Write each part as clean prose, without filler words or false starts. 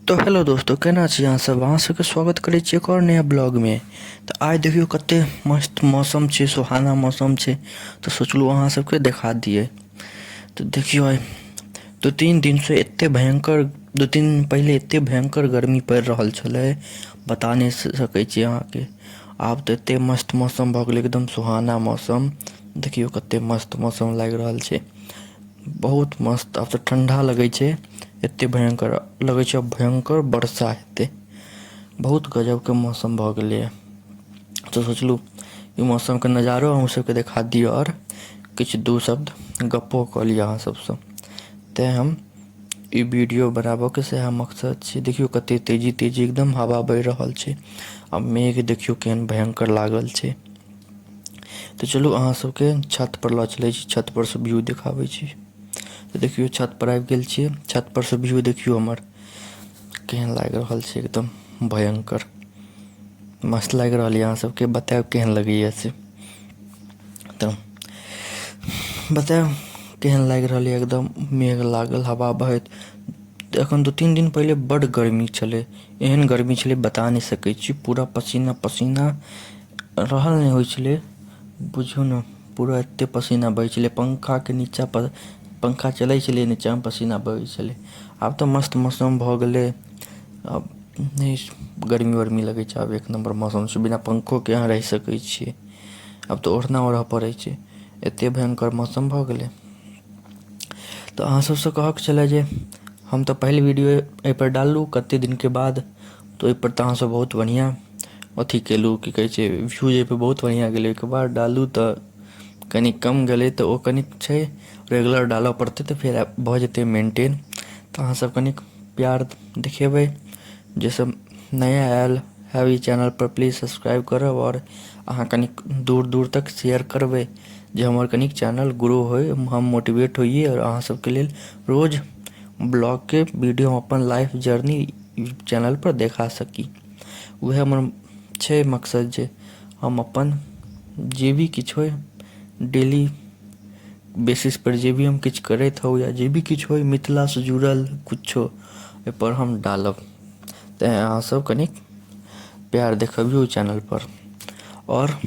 तो हेलो दोस्तों, केना छी अहाँ सब। अहाँ सबके स्वागत करै छी एक और नया ब्लॉग में। तो आज देखियो कते मस्त मौसम छै, सुहाना मौसम छै, तो सोचलू अहाँ सबके दिखा दिए। तो देखियो आइ 2-3 दिन से एते भयंकर, 2 दिन पहले एते भयंकर गर्मी पड़ि रहल छलै, बता नहीं सकै छी अहाँ के। आब तो एते मस्त मौसम भ गेलै, एकदम सुहाना मौसम। देखियो कते मस्त मौसम लागि रहल छै, बहुत मस्त। आब तो ठंडा लगे छै, एते भयंकर लगे छै अब भयंकर वर्षा हेतै। बहुत गजब के मौसम भ गेलै। तो सोचलू ई मौसम के नजारो अहूँ सबके देखा दियो और किछु दू शब्द गप्पो क लिअ अहाँ सबसँ। तेँ हम ई वीडियो बनाबऽ के सएह मकसद छै। देखियो कते तेजी तेजी एकदम हवा बहि रहल छै, आ मेघ देखियो केहन भयंकर लागल छै। तो चलू अहाँ सबके छत पर लऽ चलै छी, छत पर से व्यू दिखाबै छी। तो देखियो छत पर आबि गेल छियै, छत पर से व्यू देखियो हमर केहन लागि रहल छै, एकदम भयंकर मस्त लागि रहल यऽ। अहाँ सबके बतायब केहन लगैए से, तऽ बतायब केहन लागि रहल यऽ। एकदम मेघ लागल, हवा बहैत। एखन 2-3 दिन पहिले बड्ड गर्मी छलै, एहन गर्मी छलै बता नहीं सकै छी। पूरा पसीना पसीना रहल नहीं होइ छलै, बुझियौ ने। पूरा एते पसीना बहै छलै, पंखा के नीचा पर पंखा चलै छलै, नीचा में पसीना बहै छलै। आब तो मस्त मौसम भ गेलै, अब नहीं गर्मी वर्मी लगै छै। आब एक नंबर मौसम छै, बिना पंखो के अहाँ रहि सकै छियै। अब तो ओढ़ना ओढ़ऽ पड़ै छै, एते भयंकर मौसम भ गेलै। तो अहाँ सबसँ कहक छलै जे हम तो पहिल वीडियो एहि पर डाललू कते दिन के बाद, तो एहि पर तऽ अहाँ सब बहुत बढ़िया अथी केलहुँ, की कहै छै, व्यूज एहि पर बहुत बढ़िया गेलै। ओहिके बाद डालू तऽ कनी कम गेलै, तऽ ओ कनिक छै रेगुलर डालऽ पड़तै, तऽ फेर भऽ जेतै मेंटेन। तऽ अहाँ सब कनिक प्यार देखेबै। जे सब नया आयल है ई चैनल पर, प्लीज सब्सक्राइब करब, और अहाँ कनिक दूर दूर तक शेयर करबै, जे हमर कनिक चैनल ग्रो होय, हम मोटिवेट होइए, और अहाँ सबके लेल रोज ब्लॉग के वीडियो हम अपन लाइफ जर्नी चैनल पर देखा सकी। उएह हमर छै मकसद, जे हम अपन जे भी किछु होय डेली बेसिस पर, जे भी हम किछु करैत हौ, या जे भी किछु होय मिथिला से जुड़ल कुछो, ओहिपर हम डालब। तेँ अहाँ सब कनिक प्यार देखबियौ चैनल पर। और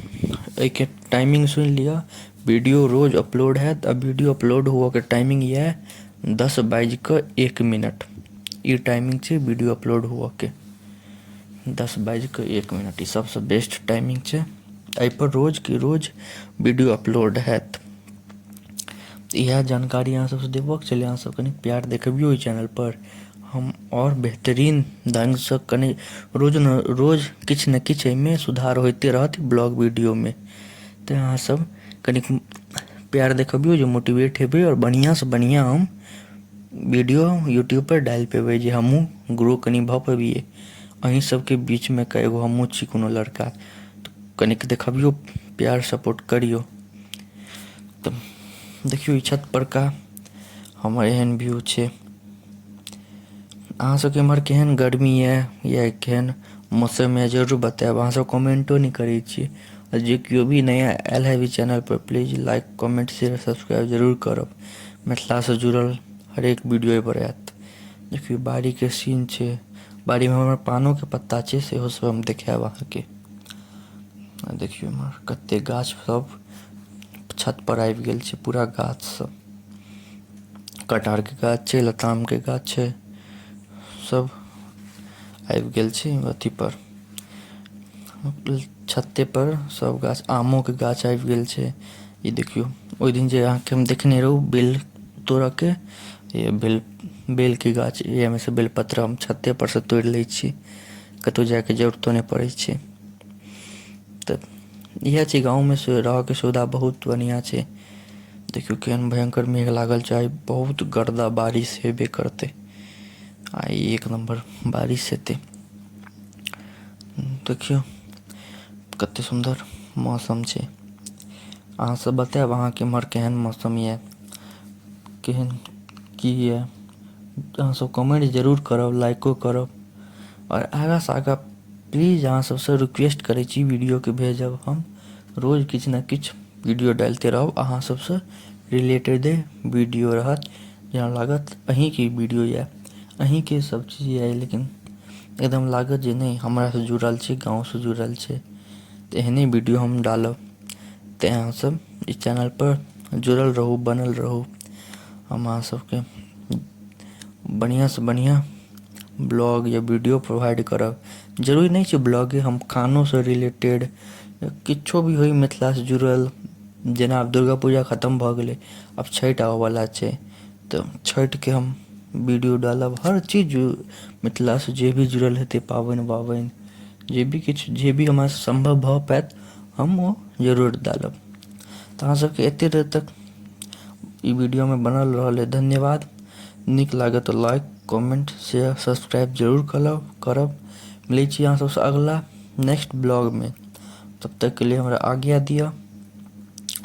एहिके टाइमिंग सुनि लिअ, वीडियो रोज अपलोड हैत। आ वीडियो अपलोड हुअके टाइमिंग यऽ 10:01। ई टाइमिंग छै वीडियो अपलोड हुअके, 10:01। ई सबसँ बेस्ट टाइमिंग छै, एहि पर रोज की रोज वीडियो अपलोड हैत। इएह जानकारी अहाँ सबसँ देबऽके छलै। अहाँ सब कनि प्यार देखबियौ ओहि चैनल पर। हम और बेहतरीन ढङ्गसँ कनि रोज न रोज किछु ने किछु एहिमे सुधार होइते रहत ब्लॉग वीडियो में। तऽ अहाँ सब कनिक प्यार देखबियौ, जे मोटिवेट हेबै, और बढ़िआँसँ बढ़िआँ हम वीडियो यूट्यूब पर डालि पेबै, जे हमहूँ ग्रो कनि भऽ पेबियै। अहीं सबके बीचमे का एगो हमहूँ छी कोनो लड़का, तऽ कनिक देखबियौ प्यार सपोर्ट करियौ। तऽ देखियौ ई छत परका हमर एहन व्यू छै। अहाँ सबके एम्हर केहन गर्मी यऽ, या केहन मौसम यऽ, जरूर बतायब। अहाँ सब कमेंटो नहीं करै छियै। और जे केओ भी नया आयल है channel per, please like comment share subscribe जरूर करब। मिथिला से जुड़ल हरेक वीडियो एहि पर आयत। देखियौ बाड़ी के सीन छै, बाड़ी में हमर पानो के पत्ता छै, सेहो सब हम देखायब अहाँके। देखियौ एम्हर कते गाछ सब छत पर आबि गेल छै, पूरा गाछ सब। कटहर के गाछ छै, लताम के गाछ छै, सब आबि गेल छै अथी पर, छत्ते पर सब गाछ। आमो के गाछ आबि गेल छै। ई देखियौ ओहि दिन जे अहाँके हम देखने रहौ बेल तोड़ऽ के, ये बेल के गाछ, एहिमे से बेलपत्र हम छत्ते पर से तोड़ि लै छी, कतौ जायके जरूरतो नहि पड़ै छै। तऽ इएह छै, गाँव में से रहऽके सुविधा बहुत बढ़िया छै। देखियौ केहन भयंकर मेघ लागल छै, आइ बहुत गर्दा बारिश हेबे करतै। आइ एक नंबर बारिश हेतै। देखियौ कते सुन्दर मौसम छै। अहाँ सब बतायब अहाँके एम्हर केहन मौसम यऽ, केहन की यऽ। अहाँ सब कमेंट जरूर करब, लाइको करब, और आगाँ से आगाँ प्लीज अहाँ सबसँ रिक्वेस्ट करै छी वीडियो के भेजब। हम रोज किछु ने किछु वीडियो डालिते रहब, अहाँ सबसँ रिलेटेडे वीडियो रहत, जेना लागत अहींके वीडियो यऽ, अहीं के सब चीज आए, लेकिन एकदम लागत जे नहीं हमरा से जुड़ल छै, गाँव से जुड़ल छै, तो एहने वीडियो हम डालब। तो अहाँ सब इस चैनल पर जुड़ल रहू, बनल रहू। हम अहाँ सबके बढ़िया से बढ़िया ब्लॉग या वीडियो प्रोवाइड करब। जरूरी नहीं छै ब्लॉगे, हम खानो से रिलेटेड किछो भी होई मिथिला से जुड़ल, जेना आब दुर्गा पूजा खत्म भ गेलै, अब छठि आबय वाला छै, तो छठि के हम वीडियो डालब। हर चीज मिथिला से जे भी जुड़ल हेतै, पाबनि वाबनि जे भी किछु, जे भी हमरा संभव भ पाएत हम वो जरूर डालब। तो अहाँ सबके एते देर तक ई वीडियो में बनल रहल धन्यवाद। नीक लागत तो लाइक, कमेंट, शेयर, सब्सक्राइब जरूर करब। मिलै छी अहाँ सबसे अगला नेक्स्ट ब्लॉग में। तब तक के लिए हमरा आज्ञा दिया,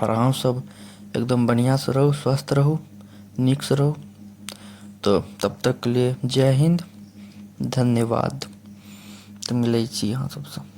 और अहाँ सब एकदम बढ़िया से रहू, स्वस्थ रहू, नीक से रहू। तो तब तक के लिए जय हिंद, धन्यवाद। तो मिलै छी अहाँ सबसे।